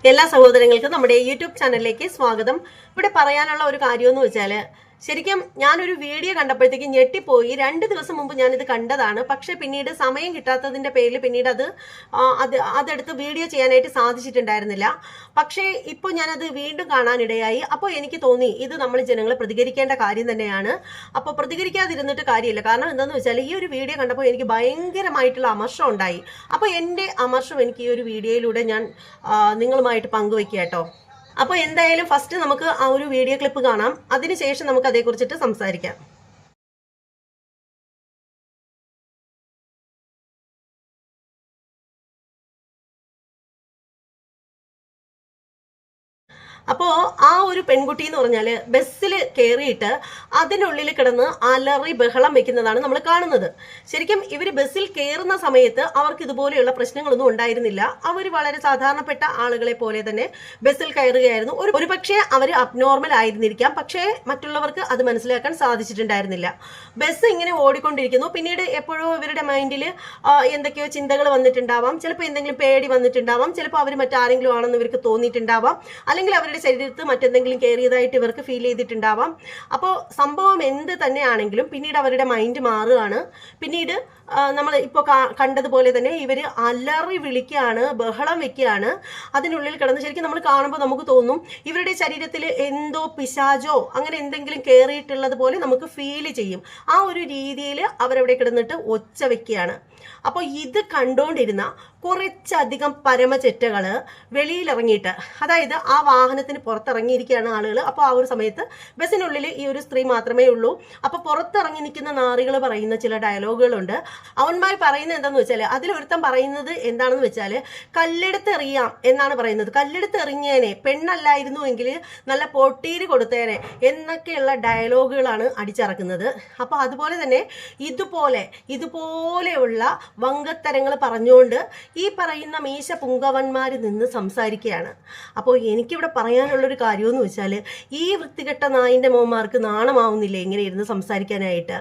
എല്ലാ സഹോദരങ്ങൾക്കും നമ്മുടെ യൂട്യൂബ് ചാനലിലേക്ക് സ്വാഗതം. ഇവിടെ പറയാനുള്ള ഒരു കാര്യമെന്ന് വെച്ചാൽ, ശരിക്കും ഞാനൊരു വീഡിയോ കണ്ടപ്പോഴത്തേക്ക് ഞെട്ടിപ്പോയി. 2 ദിവസം മുമ്പ് ഞാനിത് കണ്ടതാണ്. പക്ഷെ പിന്നീട് സമയം കിട്ടാത്തതിന്റെ പേരിൽ പിന്നീട് അതെടുത്ത് വീഡിയോ ചെയ്യാനായിട്ട് സാധിച്ചിട്ടുണ്ടായിരുന്നില്ല. പക്ഷേ ഇപ്പോൾ ഞാനത് വീണ്ടും കാണാനിടയായി. അപ്പോൾ എനിക്ക് തോന്നി ഇത് നമ്മൾ ജനങ്ങൾ പ്രതികരിക്കേണ്ട കാര്യം തന്നെയാണ്. അപ്പോൾ പ്രതികരിക്കാതിരുന്നിട്ട് കാര്യമില്ല. കാരണം എന്താണെന്ന് വെച്ചാൽ, ഈ ഒരു വീഡിയോ കണ്ടപ്പോൾ എനിക്ക് ഭയങ്കരമായിട്ടുള്ള അമർഷം ഉണ്ടായി. അപ്പോൾ എൻ്റെ അമർഷം എനിക്ക് ഈ ഒരു വീഡിയോയിലൂടെ ഞാൻ നിങ്ങളുമായിട്ട് പങ്കുവയ്ക്കുക കേട്ടോ. അപ്പോൾ എന്തായാലും ഫസ്റ്റ് നമുക്ക് ആ ഒരു വീഡിയോ ക്ലിപ്പ് കാണാം. അതിനുശേഷം നമുക്ക് അതേക്കുറിച്ചിട്ട് സംസാരിക്കാം. അപ്പോൾ ആ ഒരു പെൺകുട്ടി എന്ന് പറഞ്ഞാൽ ബസ്സിൽ കയറിയിട്ട് അതിനുള്ളിൽ കിടന്ന് അലറി ബഹളം വെക്കുന്നതാണ് നമ്മൾ കാണുന്നത്. ശരിക്കും ഇവർ ബസ്സിൽ കയറുന്ന സമയത്ത് അവർക്ക് ഇതുപോലെയുള്ള പ്രശ്നങ്ങളൊന്നും ഉണ്ടായിരുന്നില്ല. അവർ വളരെ സാധാരണപ്പെട്ട ആളുകളെ പോലെ തന്നെ ബസ്സിൽ കയറുകയായിരുന്നു. ഒരുപക്ഷെ അവർ അബ്നോർമൽ ആയിരുന്നിരിക്കാം, പക്ഷേ മറ്റുള്ളവർക്ക് അത് മനസ്സിലാക്കാൻ സാധിച്ചിട്ടുണ്ടായിരുന്നില്ല. ബസ് ഇങ്ങനെ ഓടിക്കൊണ്ടിരിക്കുന്നു. പിന്നീട് എപ്പോഴോ ഇവരുടെ മൈൻഡിൽ എന്തൊക്കെയോ ചിന്തകൾ വന്നിട്ടുണ്ടാവാം. ചിലപ്പോൾ എന്തെങ്കിലും പേടി വന്നിട്ടുണ്ടാവാം. ചിലപ്പോൾ അവർ മറ്റാരെങ്കിലും ആണെന്ന് ഇവർക്ക് തോന്നിയിട്ടുണ്ടാവാം. അല്ലെങ്കിൽ അവരുടെ ശരീരത്ത് മറ്റെന്തെങ്കിലും കയറിയതായിട്ട് ഇവർക്ക് ഫീൽ ചെയ്തിട്ടുണ്ടാവാം. അപ്പോൾ സംഭവം എന്ത് തന്നെയാണെങ്കിലും പിന്നീട് അവരുടെ മൈൻഡ് മാറുകയാണ്. പിന്നീട് നമ്മൾ ഇപ്പോൾ കണ്ടതുപോലെ തന്നെ ഇവർ അലറി വിളിക്കുകയാണ്, ബഹളം വെക്കുകയാണ്. അതിനുള്ളിൽ കിടന്ന് ശരിക്കും നമ്മൾ കാണുമ്പോൾ നമുക്ക് തോന്നും ഇവരുടെ ശരീരത്തിൽ എന്തോ പിശാചോ അങ്ങനെ എന്തെങ്കിലും കയറിയിട്ടുള്ളത് പോലെ നമുക്ക് ഫീൽ ചെയ്യും. ആ ഒരു രീതിയിൽ അവരവിടെ കിടന്നിട്ട് ഒച്ച വെക്കുകയാണ്. അപ്പോൾ ഇത് കണ്ടുകൊണ്ടിരുന്ന കുറച്ചധികം പരമചെറ്റകള് വെളിയിലിറങ്ങിയിട്ട്, അതായത് ആ വാഹനത്തിന് പുറത്തിറങ്ങിയിരിക്കുകയാണ് ആളുകൾ. അപ്പോൾ ആ ഒരു സമയത്ത് ബസ്സിനുള്ളിൽ ഈ ഒരു സ്ത്രീ മാത്രമേ ഉള്ളൂ. അപ്പോൾ പുറത്തിറങ്ങി നിൽക്കുന്ന നാറികൾ പറയുന്ന ചില ഡയലോഗുകളുണ്ട്. അവന്മാർ പറയുന്നത് എന്താണെന്ന് വെച്ചാൽ, അതിലൊരുത്തം പറയുന്നത് എന്താണെന്ന് വെച്ചാൽ, കല്ലെടുത്ത് എറിയാം എന്നാണ് പറയുന്നത്. കല്ലെടുത്ത് എറിഞ്ഞേനെ, പെണ്ണല്ലായിരുന്നു എങ്കിൽ നല്ല പൊട്ടീര് കൊടുത്തേനെ എന്നൊക്കെയുള്ള ഡയലോഗുകളാണ് അടിച്ചിറക്കുന്നത്. അപ്പോൾ അതുപോലെ തന്നെ ഇതുപോലെയുള്ള വങ്കത്തരങ്ങൾ പറഞ്ഞുകൊണ്ട് ഈ പറയുന്ന മീശ പുങ്കവന്മാർ നിന്ന് സംസാരിക്കുകയാണ്. അപ്പോൾ എനിക്കിവിടെ പറയാനുള്ളൊരു കാര്യമെന്ന് വെച്ചാൽ, ഈ വൃത്തികെട്ട നായിൻ്റെ മോന്മാർക്ക് നാണമാവുന്നില്ലേ ഇങ്ങനെ ഇരുന്ന് സംസാരിക്കാനായിട്ട്?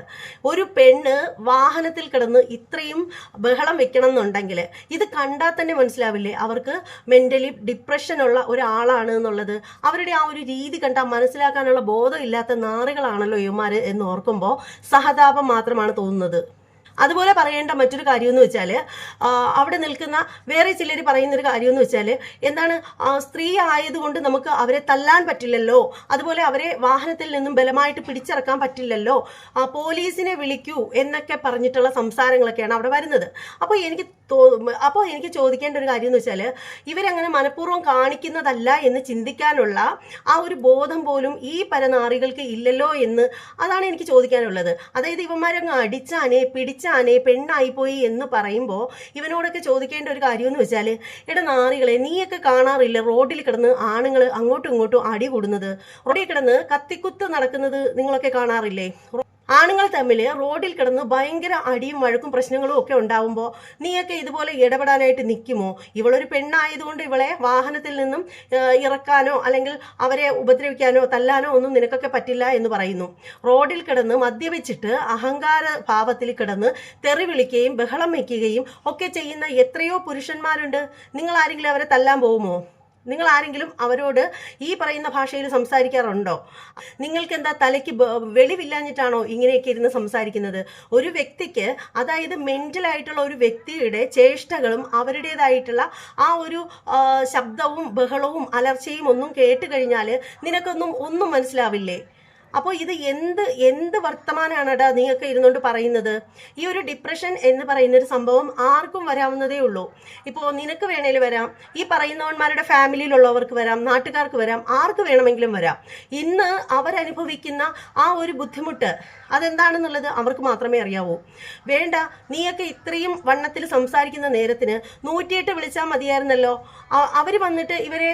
ഒരു പെണ്ണ് വാഹനത്തിൽ കിടന്ന് ഇത്രയും ബഹളം വെക്കണം എന്നുണ്ടെങ്കിൽ ഇത് കണ്ടാൽ തന്നെ മനസ്സിലാവില്ലേ അവർക്ക് മെൻ്റലി ഡിപ്രഷനുള്ള ഒരാളാണ് എന്നുള്ളത്? അവരുടെ ആ ഒരു രീതി കണ്ടാൽ മനസ്സിലാക്കാനുള്ള ബോധമില്ലാത്ത നാറികളാണല്ലോ ഇവന്മാർ എന്ന് ഓർക്കുമ്പോൾ സഹതാപം മാത്രമാണ് തോന്നുന്നത്. അതുപോലെ പറയേണ്ട മറ്റൊരു കാര്യമെന്ന് വെച്ചാൽ, അവിടെ നിൽക്കുന്ന വേറെ ചിലർ പറയുന്നൊരു കാര്യമെന്ന് വെച്ചാൽ, എന്താണ്, സ്ത്രീ ആയതുകൊണ്ട് നമുക്ക് അവരെ തല്ലാൻ പറ്റില്ലല്ലോ, അതുപോലെ അവരെ വാഹനത്തിൽ നിന്നും ബലമായിട്ട് പിടിച്ചിറക്കാൻ പറ്റില്ലല്ലോ, പോലീസിനെ വിളിക്കൂ എന്നൊക്കെ പറഞ്ഞിട്ടുള്ള സംസാരങ്ങളൊക്കെയാണ് അവിടെ വരുന്നത്. അപ്പോൾ എനിക്ക് ചോദിക്കേണ്ട ഒരു കാര്യം എന്ന് വെച്ചാൽ, ഇവരങ്ങനെ മനഃപൂർവ്വം കാണിക്കുന്നതല്ല എന്ന് ചിന്തിക്കാനുള്ള ആ ഒരു ബോധം പോലും ഈ പരനാറികൾക്ക് ഇല്ലല്ലോ എന്ന്, അതാണ് എനിക്ക് ചോദിക്കാനുള്ളത്. അതായത് ഇവന്മാരങ്ങ് അടിച്ചാനേ പിടിച്ചാനേ പെണ്ണായി പോയി എന്ന് പറയുമ്പോൾ ഇവനോടൊക്കെ ചോദിക്കേണ്ട ഒരു കാര്യമെന്ന് വെച്ചാൽ, എടാ നാറികളെ, നീയൊക്കെ കാണാറില്ല റോഡിൽ കിടന്ന് ആണുങ്ങൾ അങ്ങോട്ടും ഇങ്ങോട്ടും അടി കൂടുന്നത്, റോഡിൽ കിടന്ന് കത്തിക്കുത്ത് നടക്കുന്നത് നിങ്ങളൊക്കെ കാണാറില്ലേ? ആണുങ്ങൾ തമ്മിൽ റോഡിൽ കിടന്ന് ഭയങ്കര അടിയും വഴക്കും പ്രശ്നങ്ങളും ഒക്കെ ഉണ്ടാവുമ്പോൾ നീയൊക്കെ ഇതുപോലെ ഇടപെടാനായിട്ട് നിൽക്കുമോ? ഇവളൊരു പെണ്ണായതുകൊണ്ട് ഇവളെ വാഹനത്തിൽ നിന്നും ഇറക്കാനോ അല്ലെങ്കിൽ അവരെ ഉപദ്രവിക്കാനോ തല്ലാനോ ഒന്നും നിനക്കൊക്കെ പറ്റില്ല എന്ന് പറയുന്നു. റോഡിൽ കിടന്ന് മദ്യപിച്ചിട്ട് അഹങ്കാര ഭാവത്തിൽ കിടന്ന് തെറി വിളിക്കുകയും ബഹളം വയ്ക്കുകയും ഒക്കെ ചെയ്യുന്ന എത്രയോ പുരുഷന്മാരുണ്ട്. നിങ്ങൾ ആരെങ്കിലും അവരെ തല്ലാൻ പോകുമോ? നിങ്ങൾ ആരെങ്കിലും അവരോട് ഈ പറയുന്ന ഭാഷയിൽ സംസാരിക്കാറുണ്ടോ? നിങ്ങൾക്ക് എന്താ തലയ്ക്ക് വെളിവില്ലാഞ്ഞിട്ടാണോ ഇങ്ങനെയൊക്കെ ഇരുന്ന് സംസാരിക്കുന്നത്? ഒരു വ്യക്തിക്ക്, അതായത് മെൻ്റലായിട്ടുള്ള ഒരു വ്യക്തിയുടെ ചേഷ്ടകളും അവരുടേതായിട്ടുള്ള ആ ഒരു ശബ്ദവും ബഹളവും അലർച്ചയും ഒന്നും കേട്ട് കഴിഞ്ഞാൽ നിനക്കൊന്നും മനസ്സിലാവില്ലേ? അപ്പോൾ ഇത് എന്ത് വർത്തമാനാണ് നീയൊക്കെ ഇരുന്നുകൊണ്ട് പറയുന്നത്? ഈ ഒരു ഡിപ്രഷൻ എന്ന് പറയുന്നൊരു സംഭവം ആർക്കും വരാവുന്നതേ ഉള്ളൂ. ഇപ്പോൾ നിനക്ക് വേണേലും വരാം, ഈ പറയുന്നവന്മാരുടെ ഫാമിലിയിലുള്ളവർക്ക് വരാം, നാട്ടുകാർക്ക് വരാം, ആർക്ക് വേണമെങ്കിലും വരാം. ഇന്ന് അവരനുഭവിക്കുന്ന ആ ഒരു ബുദ്ധിമുട്ട് അതെന്താണെന്നുള്ളത് അവർക്ക് മാത്രമേ അറിയാവൂ. വേണ്ട, നീയൊക്കെ ഇത്രയും വണ്ണത്തിൽ സംസാരിക്കുന്ന നേരത്തിന് 108 വിളിച്ചാൽ മതിയായിരുന്നല്ലോ. അവർ വന്നിട്ട് ഇവരെ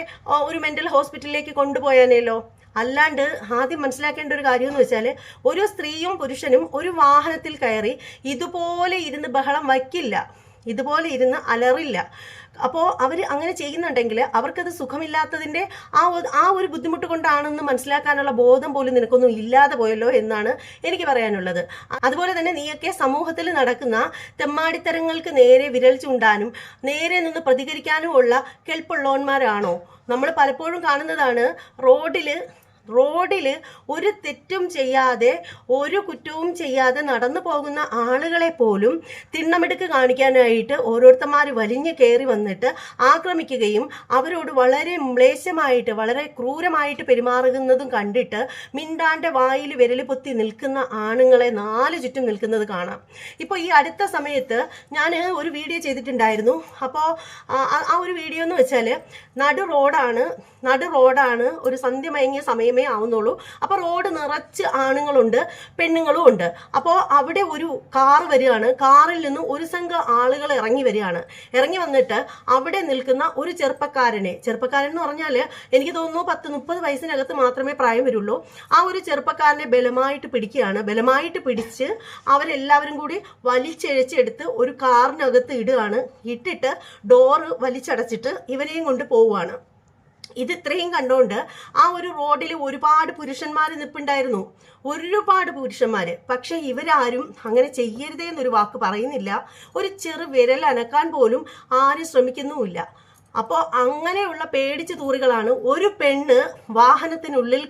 ഒരു മെൻ്റൽ ഹോസ്പിറ്റലിലേക്ക് കൊണ്ടുപോയാനല്ലോ. അല്ലാണ്ട് ആദ്യം മനസ്സിലാക്കേണ്ട ഒരു കാര്യം എന്ന് വെച്ചാൽ, ഒരു സ്ത്രീയും പുരുഷനും ഒരു വാഹനത്തിൽ കയറി ഇതുപോലെ ഇരുന്ന് ബഹളം വയ്ക്കില്ല, ഇതുപോലെ ഇരുന്ന് അലറില്ല. അപ്പോൾ അവർ അങ്ങനെ ചെയ്യുന്നുണ്ടെങ്കിൽ അവർക്കത് സുഖമില്ലാത്തതിൻ്റെ ആ ഒരു ബുദ്ധിമുട്ട് കൊണ്ടാണെന്ന് മനസ്സിലാക്കാനുള്ള ബോധം പോലും നിനക്കൊന്നും ഇല്ലാതെ പോയല്ലോ എന്നാണ് എനിക്ക് പറയാനുള്ളത്. അതുപോലെ തന്നെ നീയൊക്കെ സമൂഹത്തിൽ നടക്കുന്ന തെമ്മാടിത്തരങ്ങൾക്ക് നേരെ വിരൽ ചൂണ്ടാനും നേരെ നിന്ന് പ്രതികരിക്കാനുമുള്ള കെൽപ്പുള്ളവന്മാരാണോ? നമ്മൾ പലപ്പോഴും കാണുന്നതാണ് റോഡിൽ ഒരു തെറ്റും ചെയ്യാതെ ഒരു കുറ്റവും ചെയ്യാതെ നടന്നു പോകുന്ന ആളുകളെ പോലും തിണ്ണമെടുക്ക് കാണിക്കാനായിട്ട് ഓരോരുത്തന്മാർ വലിഞ്ഞു കയറി വന്നിട്ട് ആക്രമിക്കുകയും അവരോട് വളരെ മ്ലേച്ഛമായിട്ട് വളരെ ക്രൂരമായിട്ട് പെരുമാറുന്നതും കണ്ടിട്ട് മിണ്ടാൻ്റെ വായിൽ വിരൽ പൊത്തി നിൽക്കുന്ന ആണുങ്ങളെ നാല് ചുറ്റും നിൽക്കുന്നത് കാണാം. ഇപ്പോൾ ഈ അടുത്ത സമയത്ത് ഞാൻ ഒരു വീഡിയോ ചെയ്തിട്ടുണ്ടായിരുന്നു. അപ്പോൾ ആ ഒരു വീഡിയോ എന്ന് വെച്ചാൽ നടു റോഡാണ്, ഒരു സന്ധ്യ മയങ്ങിയ സമയമേ ആവുന്നുള്ളൂ. അപ്പോൾ റോഡ് നിറച്ച് ആണുങ്ങളുണ്ട്, പെണ്ണുങ്ങളും ഉണ്ട്. അപ്പോൾ അവിടെ ഒരു കാർ വരികയാണ്. കാറിൽ നിന്ന് ഒരു സംഘം ആളുകൾ ഇറങ്ങി വന്നിട്ട് അവിടെ നിൽക്കുന്ന ഒരു ചെറുപ്പക്കാരൻ എന്ന് പറഞ്ഞാൽ എനിക്ക് തോന്നുന്നു 10-30 വയസ്സിനകത്ത് മാത്രമേ പ്രായം വരുള്ളൂ. ആ ഒരു ചെറുപ്പക്കാരനെ ബലമായിട്ട് പിടിച്ച് അവരെല്ലാവരും കൂടി വലിച്ചെടുത്ത് ഒരു കാറിനകത്ത് ഇട്ടിട്ട് ഡോറ് വലിച്ചടച്ചിട്ട് ഇവരെയും കൊണ്ട് പോവുകയാണ്. ഇത് ഇത്രയും കണ്ടുകൊണ്ട് ആ ഒരു റോഡിൽ ഒരുപാട് പുരുഷന്മാർ നിൽപ്പുണ്ടായിരുന്നു, ഒരുപാട് പുരുഷന്മാർ. പക്ഷെ ഇവരാരും അങ്ങനെ ചെയ്യരുതേ എന്നൊരു വാക്ക് പറയുന്നില്ല. ഒരു ചെറു വിരൽ അനക്കാൻ പോലും ആരും ശ്രമിക്കുന്നുമില്ല. അപ്പോൾ അങ്ങനെയുള്ള പേടിച്ച് തൂറികളാണ്. ഒരു പെണ്ണ് വാഹനത്തിനുള്ളിൽ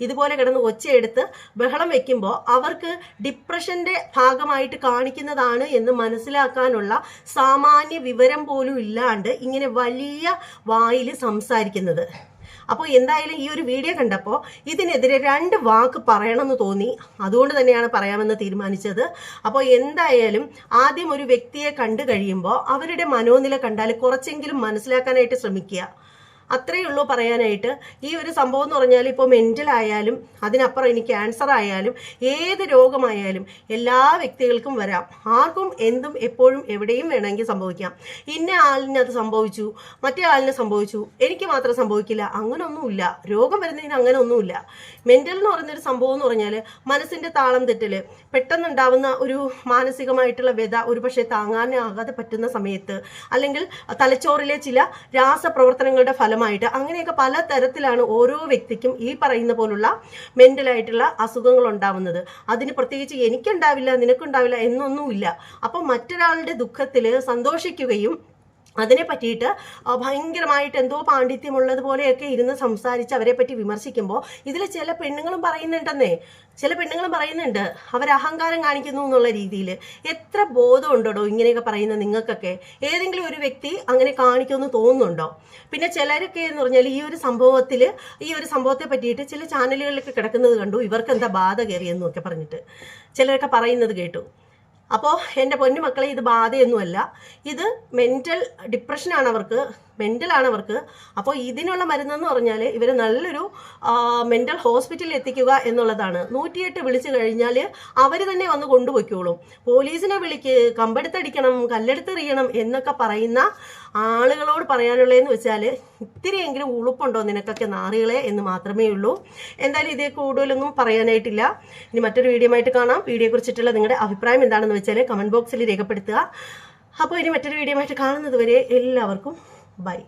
ഇതുപോലെ കിടന്ന് ഒച്ചയെടുത്ത് ബഹളം വെക്കുമ്പോൾ അവർക്ക് ഡിപ്രഷൻ്റെ ഭാഗമായിട്ട് കാണിക്കുന്നതാണ് എന്ന് മനസ്സിലാക്കാനുള്ള സാമാന്യ വിവരം പോലും ഇല്ലാണ്ട് ഇങ്ങനെ വലിയ വായിൽ സംസാരിക്കുന്നത്. അപ്പോൾ എന്തായാലും ഈ ഒരു വീഡിയോ കണ്ടപ്പോൾ ഇതിനെതിരെ 2 വാക്ക് പറയണമെന്ന് തോന്നി. അതുകൊണ്ട് തന്നെയാണ് പറയാമെന്ന് തീരുമാനിച്ചത്. അപ്പോൾ എന്തായാലും ആദ്യം ഒരു വ്യക്തിയെ കണ്ടു കഴിയുമ്പോൾ അവരുടെ മനോനില കണ്ടാൽ കുറച്ചെങ്കിലും മനസ്സിലാക്കാനായിട്ട് ശ്രമിക്കുക. അത്രയേ ഉള്ളൂ പറയാനായിട്ട്. ഈ ഒരു സംഭവം എന്ന് പറഞ്ഞാൽ ഇപ്പോൾ മെൻ്റൽ ആയാലും അതിനപ്പുറം ഇനി ക്യാൻസർ ആയാലും ഏത് രോഗമായാലും എല്ലാ വ്യക്തികൾക്കും വരാം. ആർക്കും എന്തും എപ്പോഴും എവിടെയും വേണമെങ്കിൽ സംഭവിക്കാം. ഇന്ന ആളിന് അത് സംഭവിച്ചു, മറ്റേ ആളിന് സംഭവിച്ചു, എനിക്ക് മാത്രം സംഭവിക്കില്ല, അങ്ങനെയൊന്നുമില്ല. രോഗം വരുന്നതിന് അങ്ങനെ ഒന്നുമില്ല. മെൻ്റൽ എന്ന് പറയുന്നൊരു സംഭവം എന്ന് പറഞ്ഞാൽ മനസ്സിൻ്റെ താളം തെറ്റൽ, പെട്ടെന്നുണ്ടാവുന്ന ഒരു മാനസികമായിട്ടുള്ള വ്യത ഒരുപക്ഷെ താങ്ങാനാകാതെ പറ്റുന്ന സമയത്ത്, അല്ലെങ്കിൽ തലച്ചോറിലെ ചില രാസപ്രവർത്തനങ്ങളുടെ ഫലമായിട്ട്, അങ്ങനെയൊക്കെ പല തരത്തിലാണ് ഓരോ വ്യക്തിക്കും ഈ പറയുന്ന പോലുള്ള മെൻ്റലായിട്ടുള്ള അസുഖങ്ങൾ ഉണ്ടാവുന്നത്. അതിന് പ്രത്യേകിച്ച് എനിക്കുണ്ടാവില്ല നിനക്കുണ്ടാവില്ല എന്നൊന്നുമില്ല. അപ്പം മറ്റൊരാളുടെ ദുഃഖത്തിൽ സന്തോഷിക്കുകയും അതിനെ പറ്റിയിട്ട് ഭയങ്കരമായിട്ട് എന്തോ പാണ്ഡിത്യമുള്ളതുപോലെയൊക്കെ ഇരുന്ന് സംസാരിച്ച് അവരെ പറ്റി വിമർശിക്കുമ്പോൾ ഇതിൽ ചില പെണ്ണുങ്ങളും പറയുന്നുണ്ട് അവർ അഹങ്കാരം കാണിക്കുന്നു എന്നുള്ള രീതിയിൽ. എത്ര ബോധം ഉണ്ടോ ഇങ്ങനെയൊക്കെ പറയുന്ന നിങ്ങൾക്കൊക്കെ? ഏതെങ്കിലും ഒരു വ്യക്തി അങ്ങനെ കാണിക്കുമെന്ന് തോന്നുന്നുണ്ടോ? പിന്നെ ചിലരൊക്കെ എന്ന് പറഞ്ഞാൽ ഈ ഒരു സംഭവത്തെ പറ്റിയിട്ട് ചില ചാനലുകളിലൊക്കെ കിടക്കുന്നത് കണ്ടു, ഇവർക്ക് എന്താ ബാധ കയറിയെന്നൊക്കെ പറഞ്ഞിട്ട് ചിലരൊക്കെ പറയുന്നത് കേട്ടു. അപ്പോൾ എൻ്റെ പൊന്നു മക്കളെ, ഇത് ബാധയൊന്നുമല്ല, ഇത് ഡിപ്രഷനാണ് അവർക്ക്. അപ്പോൾ ഇതിനുള്ള മരുന്നെന്ന് പറഞ്ഞാൽ ഇവർ നല്ലൊരു മെൻ്റൽ ഹോസ്പിറ്റലിൽ എത്തിക്കുക എന്നുള്ളതാണ്. 108 വിളിച്ചു കഴിഞ്ഞാൽ അവർ തന്നെ വന്ന് കൊണ്ടുപോയിക്കോളും. പോലീസിനെ കമ്പെടുത്തടിക്കണം, കല്ലെടുത്തെറിയണം എന്നൊക്കെ പറയുന്ന ആളുകളോട് പറയാനുള്ളതെന്ന് വെച്ചാൽ ഇത്തിരിയെങ്കിലും ഉളുപ്പുണ്ടോ നിനക്കൊക്കെ നാറികളെ എന്ന് മാത്രമേ ഉള്ളൂ. എന്തായാലും ഇതേ കൂടുതലൊന്നും പറയാനായിട്ടില്ല. ഇനി മറ്റൊരു വീഡിയോ ആയിട്ട് കാണാം. വീഡിയോയെ കുറിച്ചിട്ടുള്ള നിങ്ങളുടെ അഭിപ്രായം എന്താണെന്ന് വെച്ചാൽ കമൻറ്റ് ബോക്സിൽ രേഖപ്പെടുത്തുക. അപ്പോൾ ഇനി മറ്റൊരു വീഡിയോ ആയിട്ട് കാണുന്നത് വരെ എല്ലാവർക്കും ബൈ.